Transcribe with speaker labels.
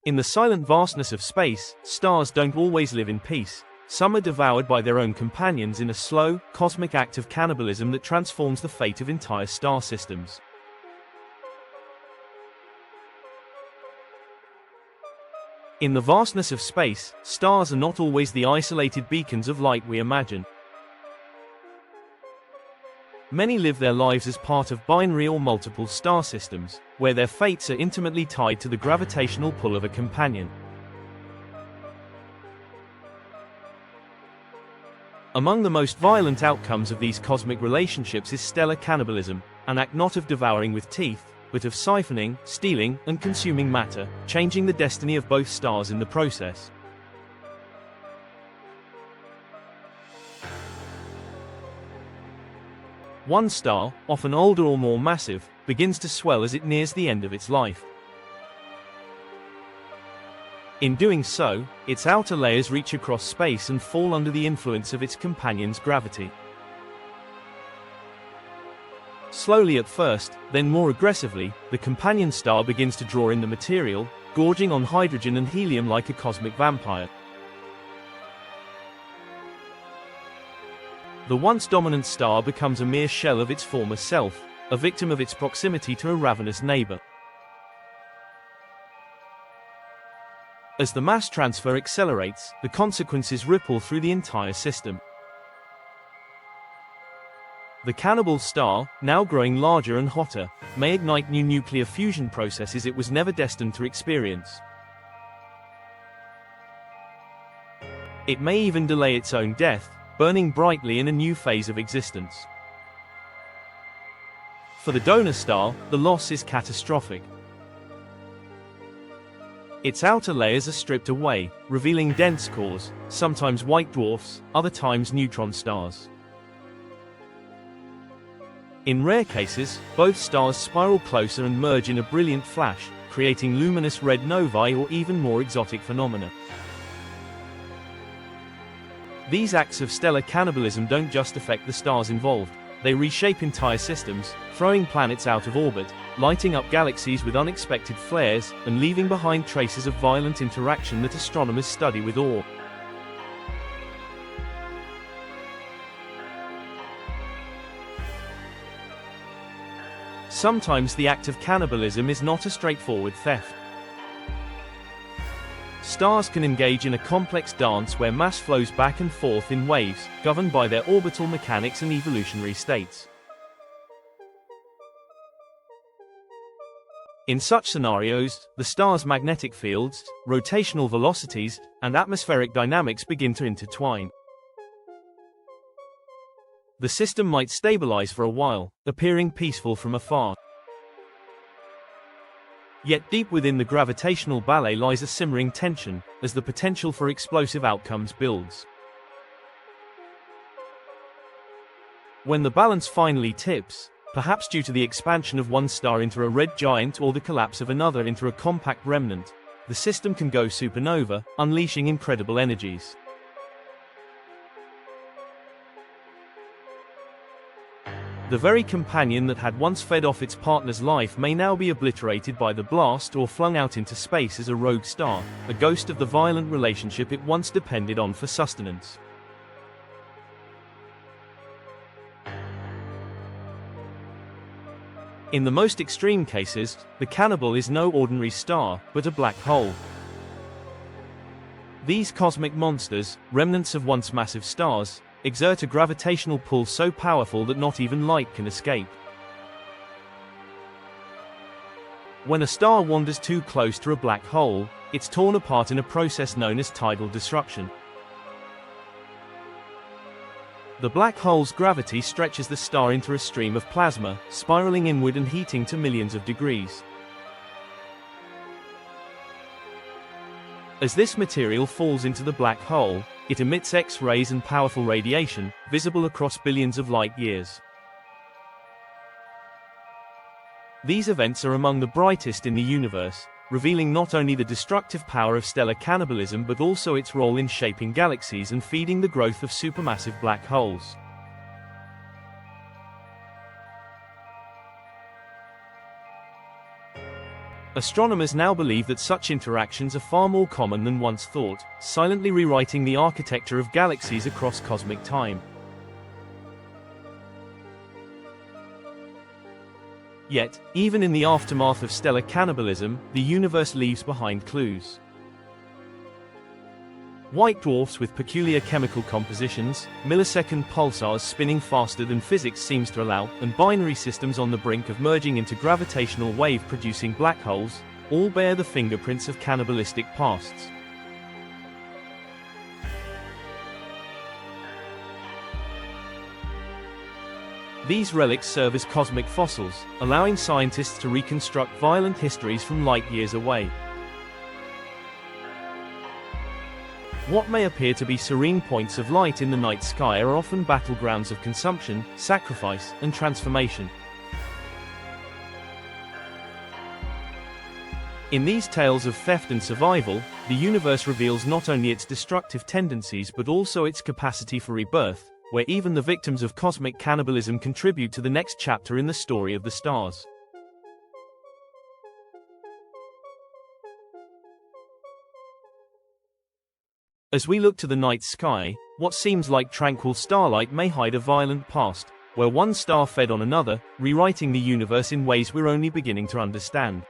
Speaker 1: In the silent vastness of space, stars don't always live in peace. Some are devoured by their own companions in a slow, cosmic act of cannibalism that transforms the fate of entire star systems. In the vastness of space, stars are not always the isolated beacons of light we imagine. Many live their lives as part of binary or multiple star systems, where their fates are intimately tied to the gravitational pull of a companion. Among the most violent outcomes of these cosmic relationships is stellar cannibalism, an act not of devouring with teeth, but of siphoning, stealing, and consuming matter, changing the destiny of both stars in the process. One star, often older or more massive, begins to swell as it nears the end of its life. In doing so, its outer layers reach across space and fall under the influence of its companion's gravity. Slowly at first, then more aggressively, the companion star begins to draw in the material, gorging on hydrogen and helium like a cosmic vampire. The once dominant star becomes a mere shell of its former self, a victim of its proximity to a ravenous neighbor. As the mass transfer accelerates, the consequences ripple through the entire system. The cannibal star, now growing larger and hotter, may ignite new nuclear fusion processes it was never destined to experience. It may even delay its own death, burning brightly in a new phase of existence. For the donor star, the loss is catastrophic. Its outer layers are stripped away, revealing dense cores, sometimes white dwarfs, other times neutron stars. In rare cases, both stars spiral closer and merge in a brilliant flash, creating luminous red novae or even more exotic phenomena. These acts of stellar cannibalism don't just affect the stars involved, they reshape entire systems, throwing planets out of orbit, lighting up galaxies with unexpected flares, and leaving behind traces of violent interaction that astronomers study with awe. Sometimes the act of cannibalism is not a straightforward theft. Stars can engage in a complex dance where mass flows back and forth in waves, governed by their orbital mechanics and evolutionary states. In such scenarios, the star's magnetic fields, rotational velocities, and atmospheric dynamics begin to intertwine. The system might stabilize for a while, appearing peaceful from afar. Yet deep within the gravitational ballet lies a simmering tension, as the potential for explosive outcomes builds. When the balance finally tips, perhaps due to the expansion of one star into a red giant or the collapse of another into a compact remnant, the system can go supernova, unleashing incredible energies. The very companion that had once fed off its partner's life may now be obliterated by the blast or flung out into space as a rogue star, a ghost of the violent relationship it once depended on for sustenance. In the most extreme cases, the cannibal is no ordinary star, but a black hole. These cosmic monsters, remnants of once massive stars, exert a gravitational pull so powerful that not even light can escape. When a star wanders too close to a black hole, it's torn apart in a process known as tidal disruption. The black hole's gravity stretches the star into a stream of plasma, spiraling inward and heating to millions of degrees. As this material falls into the black hole, it emits X-rays and powerful radiation, visible across billions of light years. These events are among the brightest in the universe, revealing not only the destructive power of stellar cannibalism but also its role in shaping galaxies and feeding the growth of supermassive black holes. Astronomers now believe that such interactions are far more common than once thought, silently rewriting the architecture of galaxies across cosmic time. Yet, even in the aftermath of stellar cannibalism, the universe leaves behind clues. White dwarfs with peculiar chemical compositions, millisecond pulsars spinning faster than physics seems to allow, and binary systems on the brink of merging into gravitational wave-producing black holes, all bear the fingerprints of cannibalistic pasts. These relics serve as cosmic fossils, allowing scientists to reconstruct violent histories from light years away. What may appear to be serene points of light in the night sky are often battlegrounds of consumption, sacrifice, and transformation. In these tales of theft and survival, the universe reveals not only its destructive tendencies but also its capacity for rebirth, where even the victims of cosmic cannibalism contribute to the next chapter in the story of the stars. As we look to the night sky, what seems like tranquil starlight may hide a violent past, where one star fed on another, rewriting the universe in ways we're only beginning to understand.